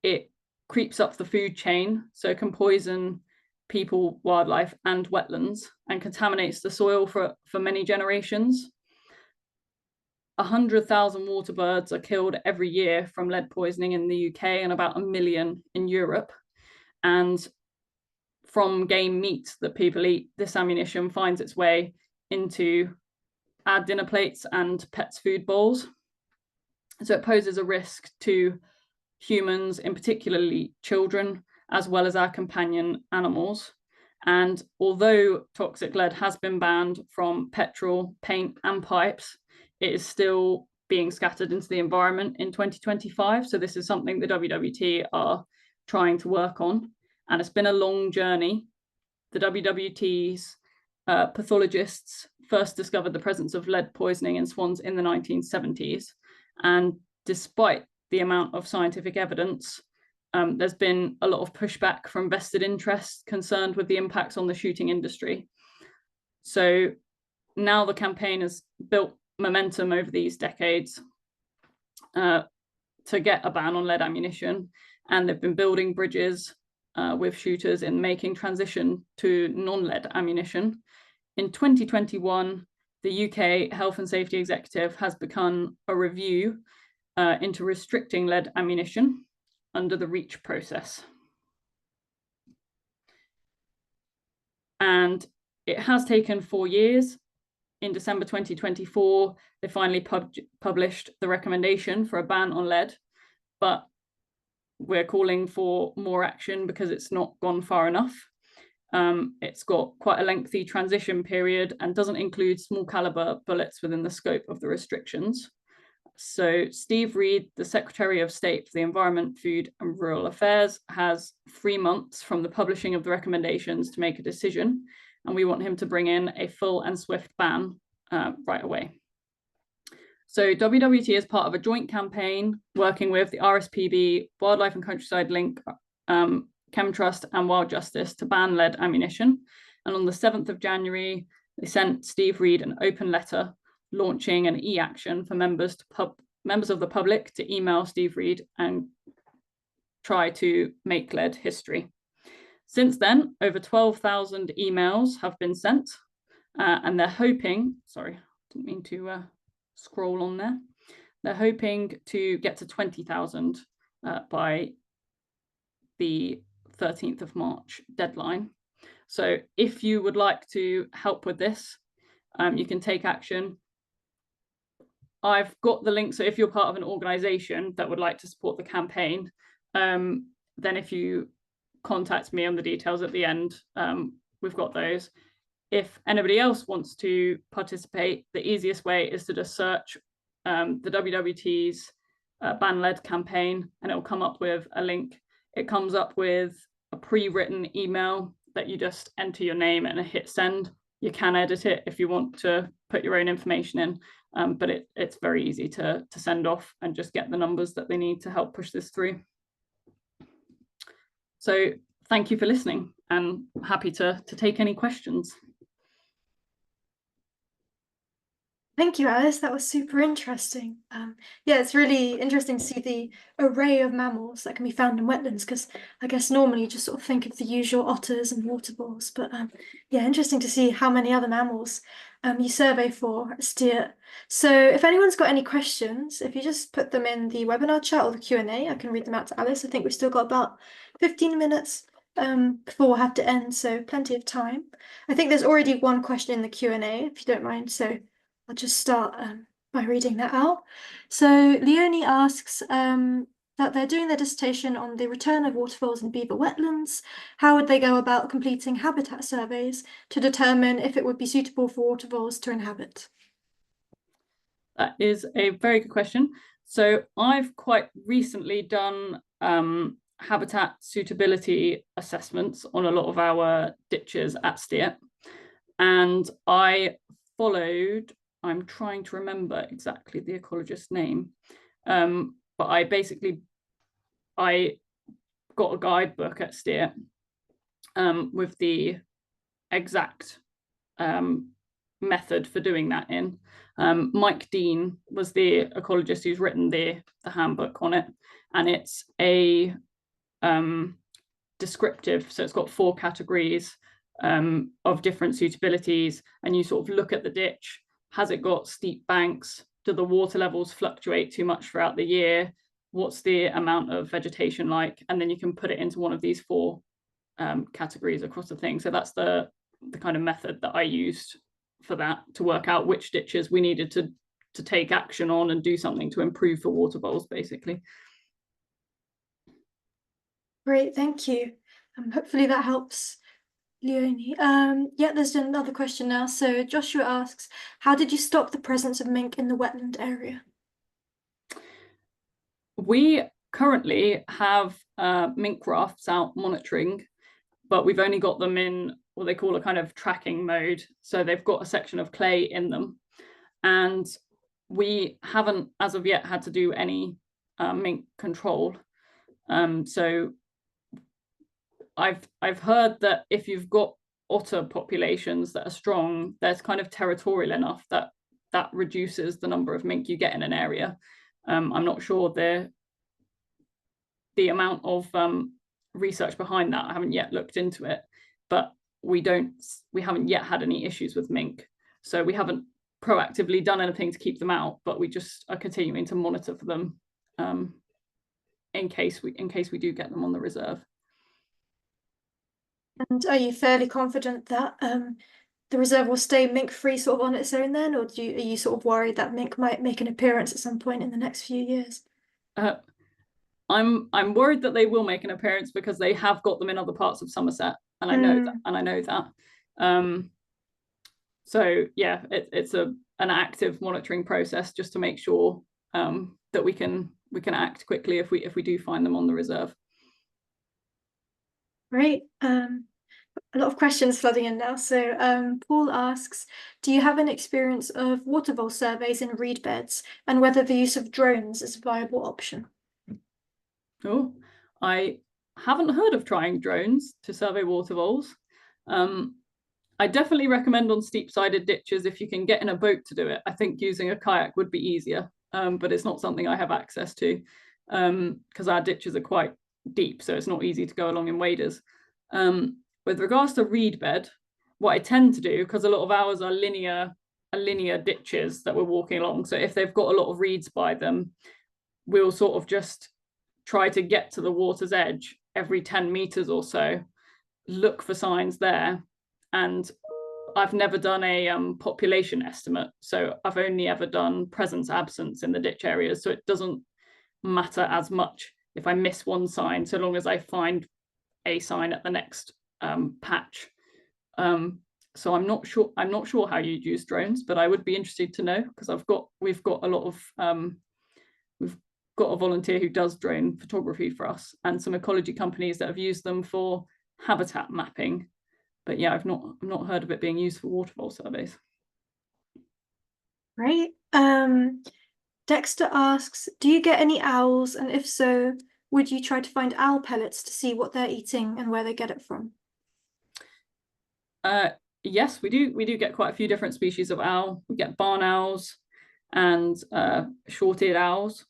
it creeps up the food chain, so it can poison people, wildlife and wetlands, and contaminates the soil for many generations. 100,000 water birds are killed every year from lead poisoning in the UK, and about 1 million in Europe. And from game meat that people eat, this ammunition finds its way into our dinner plates and pets' food bowls. So it poses a risk to humans, in particularly children, as well as our companion animals. And although toxic lead has been banned from petrol, paint and pipes, it is still being scattered into the environment in 2025. So this is something the WWT are trying to work on. And it's been a long journey. The WWT's pathologists first discovered the presence of lead poisoning in swans in the 1970s. And despite the amount of scientific evidence, there's been a lot of pushback from vested interests concerned with the impacts on the shooting industry. So now the campaign has built momentum over these decades to get a ban on lead ammunition, and they've been building bridges with shooters in making transition to non-lead ammunition. In 2021, the UK Health and Safety Executive has begun a review into restricting lead ammunition under the REACH process. And it has taken 4 years. In December 2024, they finally published the recommendation for a ban on lead. But we're calling for more action because it's not gone far enough. It's got quite a lengthy transition period and doesn't include small caliber bullets within the scope of the restrictions. So Steve Reed, the Secretary of State for the Environment, Food and Rural Affairs, has 3 months from the publishing of the recommendations to make a decision, and we want him to bring in a full and swift ban right away. So WWT is part of a joint campaign working with the RSPB, Wildlife and Countryside Link, Chemtrust and Wild Justice to ban lead ammunition. And on the 7th of January, they sent Steve Reed an open letter launching an e-action for members of the public to email Steve Reed and try to make lead history. Since then, over 12,000 emails have been sent, and they're hoping, sorry, didn't mean to scroll on there. They're hoping to get to 20,000 by the 13th of March deadline. So if you would like to help with this, you can take action. I've got the link. So if you're part of an organization that would like to support the campaign, then if you contact me on the details at the end, we've got those. If anybody else wants to participate, the easiest way is to just search the WWT's Ban Lead campaign, and it will come up with a link. It comes up with a pre-written email that you just enter your name and hit send. You can edit it if you want to put your own information in, but it's very easy to send off and just get the numbers that they need to help push this through. So thank you for listening, and happy to take any questions. Thank you, Alice. That was super interesting. Yeah, it's really interesting to see the array of mammals that can be found in wetlands, because I guess normally you just sort of think of the usual otters and water voles, but yeah, interesting to see how many other mammals you survey for at Steart. So if anyone's got any questions, if you just put them in the webinar chat or the Q&A, I can read them out to Alice. I think we've still got about 15 minutes before we'll have to end, so plenty of time. I think there's already one question in the Q&A, if you don't mind, so I'll just start by reading that out. So Leonie asks that they're doing their dissertation on the return of waterfalls in beaver wetlands. How would they go about completing habitat surveys to determine if it would be suitable for waterfalls to inhabit? That is a very good question. So I've quite recently done habitat suitability assessments on a lot of our ditches at Steart, and I followed, I'm trying to remember exactly the ecologist's name, but I got a guidebook at Steart with the exact method for doing that in. Mike Dean was the ecologist who's written the handbook on it, and it's a descriptive, so it's got 4 categories of different suitabilities, and you sort of look at the ditch. Has it got steep banks? Do the water levels fluctuate too much throughout the year? What's the amount of vegetation like? And then you can put it into one of these 4 categories across the thing. So that's the kind of method that I used for that, to work out which ditches we needed to take action on and do something to improve for water voles, basically. Great, thank you. Hopefully that helps, Leonie. Yeah, there's another question now. So Joshua asks, how did you stop the presence of mink in the wetland area? We currently have mink rafts out monitoring, but we've only got them in what they call a kind of tracking mode. So they've got a section of clay in them, and we haven't as of yet had to do any mink control. So I've heard that if you've got otter populations that are strong, they're kind of territorial enough that reduces the number of mink you get in an area. I'm not sure the amount of research behind that. I haven't yet looked into it, but we haven't yet had any issues with mink. So we haven't proactively done anything to keep them out, but we just are continuing to monitor for them in case we do get them on the reserve. And are you fairly confident that the reserve will stay mink-free sort of on its own then, or are you sort of worried that mink might make an appearance at some point in the next few years? I'm worried that they will make an appearance because they have got them in other parts of Somerset, and I know that. So yeah, it's an active monitoring process just to make sure that we can act quickly if we do find them on the reserve. Great. A lot of questions flooding in now. So Paul asks, do you have an experience of water vole surveys in reed beds and whether the use of drones is a viable option? Oh, I haven't heard of trying drones to survey water voles. I definitely recommend on steep-sided ditches if you can get in a boat to do it. I think using a kayak would be easier, but it's not something I have access to because our ditches are quite deep, so it's not easy to go along in waders. With regards to reed bed, what I tend to do, because a lot of ours are linear ditches that we're walking along, so if they've got a lot of reeds by them, we'll sort of just try to get to the water's edge every 10 meters or so, look for signs there. And I've never done a population estimate, so I've only ever done presence absence in the ditch areas, so it doesn't matter as much if I miss one sign, so long as I find a sign at the next patch. So I'm not sure how you'd use drones, but I would be interested to know, because we've got a lot of we've got a volunteer who does drone photography for us, and some ecology companies that have used them for habitat mapping. But yeah, I've not heard of it being used for water vole surveys. Right. Dexter asks, do you get any owls? And if so, would you try to find owl pellets to see what they're eating and where they get it from? Yes, we do get quite a few different species of owl. We get barn owls and short-eared owls.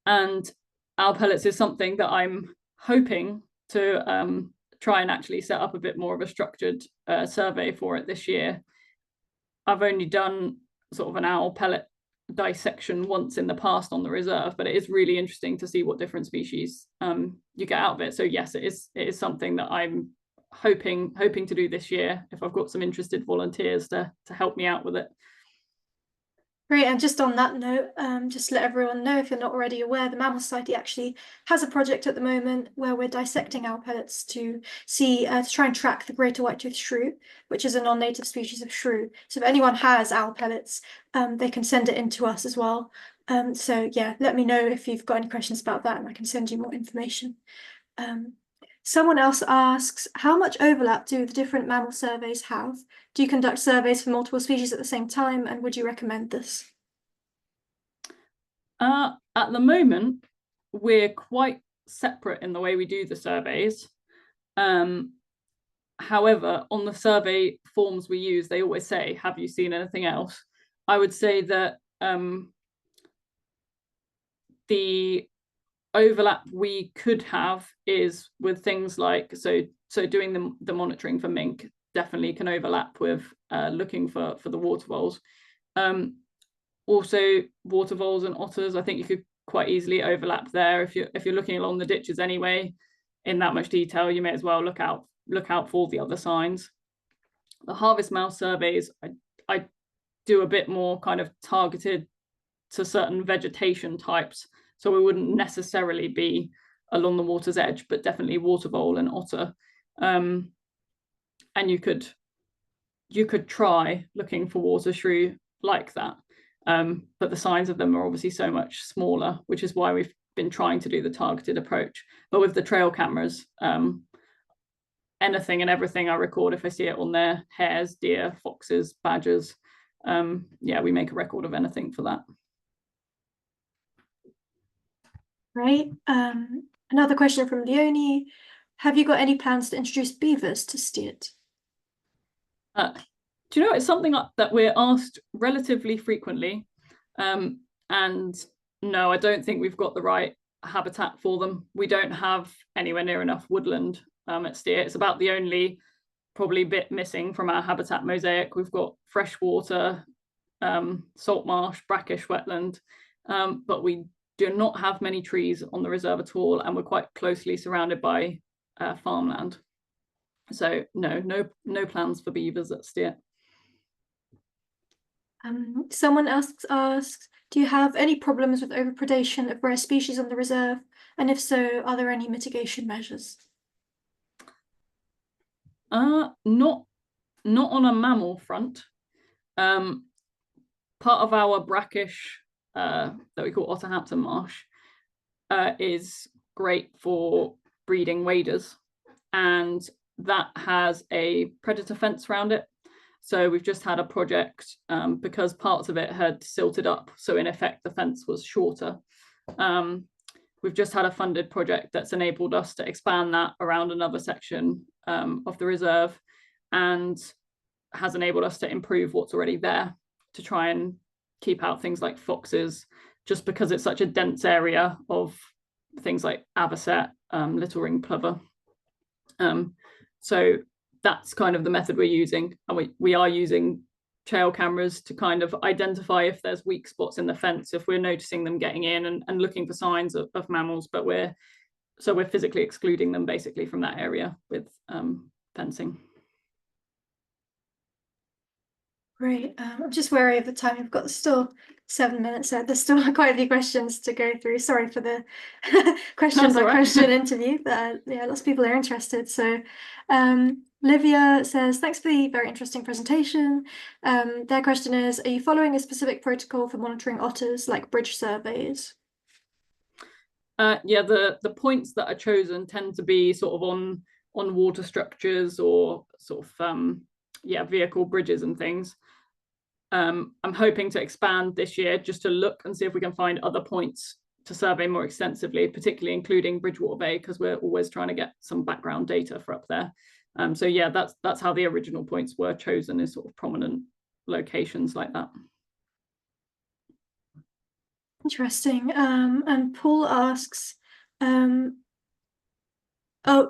And owl pellets is something that I'm hoping to try and actually set up a bit more of a structured survey for it this year. I've only done sort of an owl pellet dissection once in the past on the reserve, but it is really interesting to see what different species you get out of it. So yes, it is something that I'm hoping to do this year if I've got some interested volunteers to help me out with it. Great, and just on that note, just to let everyone know, if you're not already aware, the Mammal Society actually has a project at the moment where we're dissecting owl pellets to see, to try and track the greater white-toothed shrew, which is a non-native species of shrew. So if anyone has owl pellets, they can send it in to us as well. So yeah, let me know if you've got any questions about that and I can send you more information. Someone else asks, how much overlap do the different mammal surveys have? Do you conduct surveys for multiple species at the same time, and would you recommend this? At the moment, we're quite separate in the way we do the surveys. However, on the survey forms we use, they always say, have you seen anything else? I would say that the overlap we could have is with things like, so doing the monitoring for mink definitely can overlap with looking for the water voles. Also water voles and otters, I think you could quite easily overlap there. If you're looking along the ditches anyway in that much detail, you may as well look out for the other signs. The harvest mouse surveys, I do a bit more kind of targeted to certain vegetation types, so we wouldn't necessarily be along the water's edge, but definitely water vole and otter. And you could try looking for water shrew like that, but the signs of them are obviously so much smaller, which is why we've been trying to do the targeted approach. But with the trail cameras, anything and everything I record, if I see it on there, hares, deer, foxes, badgers, yeah, we make a record of anything for that. Right. Another question from Leonie. Have you got any plans to introduce beavers to Steart? Do you know, it's something that we're asked relatively frequently. And no, I don't think we've got the right habitat for them. We don't have anywhere near enough woodland at Steart. It's about the only probably bit missing from our habitat mosaic. We've got freshwater, salt marsh, brackish wetland, but we do not have many trees on the reserve at all, and we're quite closely surrounded by farmland. So no plans for beavers at Steart. Someone else asks, do you have any problems with overpredation of rare species on the reserve? And if so, are there any mitigation measures? Not on a mammal front. Part of our brackish that we call Otterhampton Marsh is great for breeding waders, and that has a predator fence around it. So we've just had a project because parts of it had silted up, so in effect the fence was shorter. We've just had a funded project that's enabled us to expand that around another section of the reserve, and has enabled us to improve what's already there to try and keep out things like foxes, just because it's such a dense area of things like avocet, little ring plover. So that's kind of the method we're using, and we are using trail cameras to kind of identify if there's weak spots in the fence, if we're noticing them getting in and looking for signs of mammals, but we're physically excluding them basically from that area with fencing. Great. I'm just wary of the time. We've got still 7 minutes, so there's still quite a few questions to go through. Sorry for the question by question interview, but yeah, lots of people are interested. So Livia says, thanks for the very interesting presentation. Their question is, are you following a specific protocol for monitoring otters, like bridge surveys? Yeah, the points that are chosen tend to be sort of on water structures or sort of vehicle bridges and things. I'm hoping to expand this year just to look and see if we can find other points to survey more extensively, particularly including Bridgewater Bay, because we're always trying to get some background data for up there. So yeah, that's how the original points were chosen, is sort of prominent locations like that. Interesting. And Paul asks,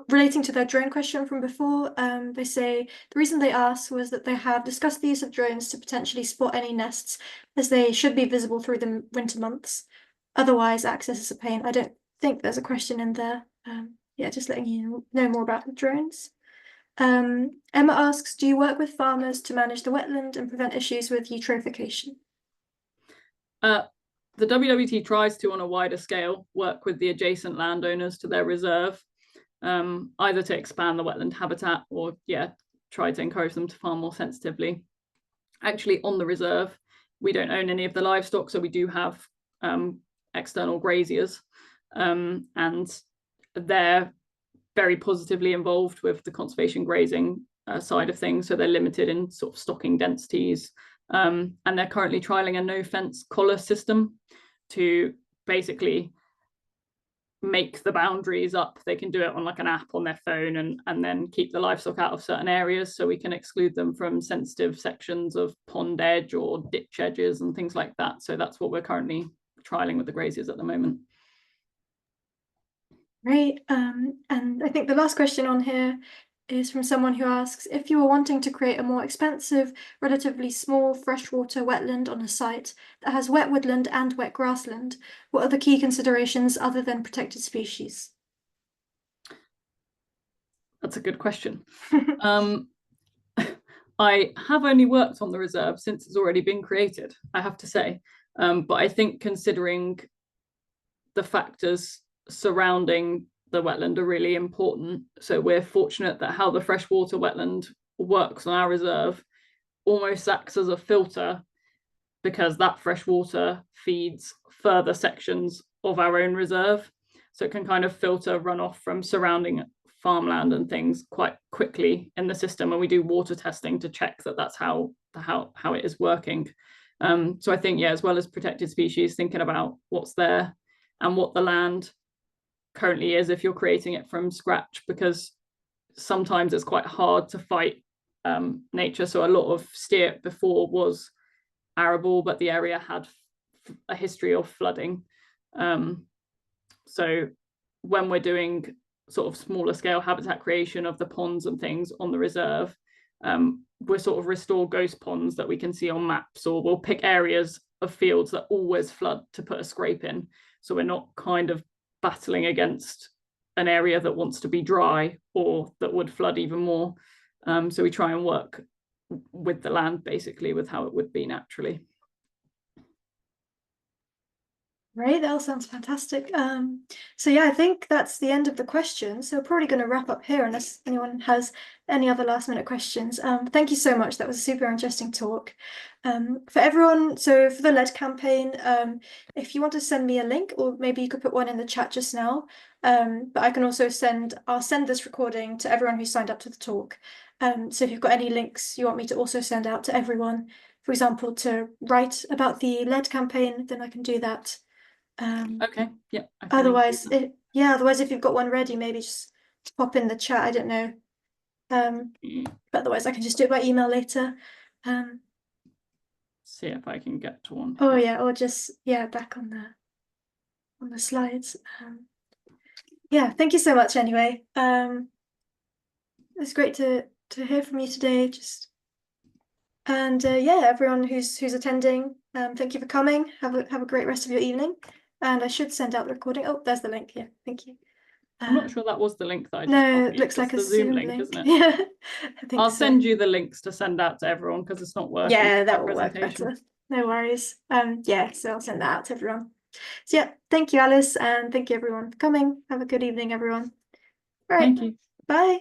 relating to their drone question from before, they say the reason they asked was that they have discussed the use of drones to potentially spot any nests, as they should be visible through the winter months. Otherwise, access is a pain. I don't think there's a question in there. Yeah, just letting you know more about the drones. Emma asks, do you work with farmers to manage the wetland and prevent issues with eutrophication? The WWT tries to, on a wider scale, work with the adjacent landowners to their reserve, either to expand the wetland habitat or try to encourage them to farm more sensitively. Actually, on the reserve, we don't own any of the livestock, so we do have external graziers, and they're very positively involved with the conservation grazing side of things, so they're limited in sort of stocking densities, and they're currently trialing a no fence collar system to basically make the boundaries up. They can do it on like an app on their phone, and then keep the livestock out of certain areas, so we can exclude them from sensitive sections of pond edge or ditch edges and things like that. So that's what we're currently trialing with the graziers at the moment. Great. And I think the last question on here is from someone who asks, if you were wanting to create a more expansive, relatively small freshwater wetland on a site that has wet woodland and wet grassland, what are the key considerations other than protected species? That's a good question. I have only worked on the reserve since it's already been created, I have to say. But I think considering the factors surrounding the wetland are really important. So we're fortunate that how the freshwater wetland works on our reserve almost acts as a filter, because that fresh water feeds further sections of our own reserve. So it can kind of filter runoff from surrounding farmland and things quite quickly in the system. And we do water testing to check that that's how it is working. So I think, as well as protected species, thinking about what's there and what the land currently is if you're creating it from scratch, because sometimes it's quite hard to fight nature. So a lot of Steart before was arable, but the area had a history of flooding. So when we're doing sort of smaller scale habitat creation of the ponds and things on the reserve, we're sort of restore ghost ponds that we can see on maps, or we'll pick areas of fields that always flood to put a scrape in. So we're not kind of battling against an area that wants to be dry or that would flood even more. So we try and work with the land, basically, with how it would be naturally. Right, that all sounds fantastic. So yeah, I think that's the end of the questions. So we're probably going to wrap up here unless anyone has any other last minute questions. Thank you so much. That was a super interesting talk. For everyone, so for the lead campaign, if you want to send me a link, or maybe you could put one in the chat just now. But I can also I'll send this recording to everyone who signed up to the talk. So if you've got any links you want me to also send out to everyone, for example, to write about the lead campaign, then I can do that. Okay, yeah, I can Otherwise, include otherwise, if you've got one ready, maybe just pop in the chat. I don't know. that. But otherwise, I can just do it by email later. See if I can get to one Oh here. yeah, or just back on the slides. Yeah, thank you so much. Anyway, it's great to hear from you today. Yeah, everyone who's attending, thank you for coming. Have a great rest of your evening. And I should send out the recording. Oh, there's the link here. Thank you. I'm not sure that was the link that I just No, it copied. looks It's like a the Zoom Zoom link, link. isn't it? Yeah, I think I'll so. send you the links to send out to everyone because it's not working Yeah, for my that will work presentation. better. No worries. Yeah, so I'll send that out to everyone. So yeah, thank you, Alice, and thank you everyone for coming. Have a good evening, everyone. All right, Thank you. bye.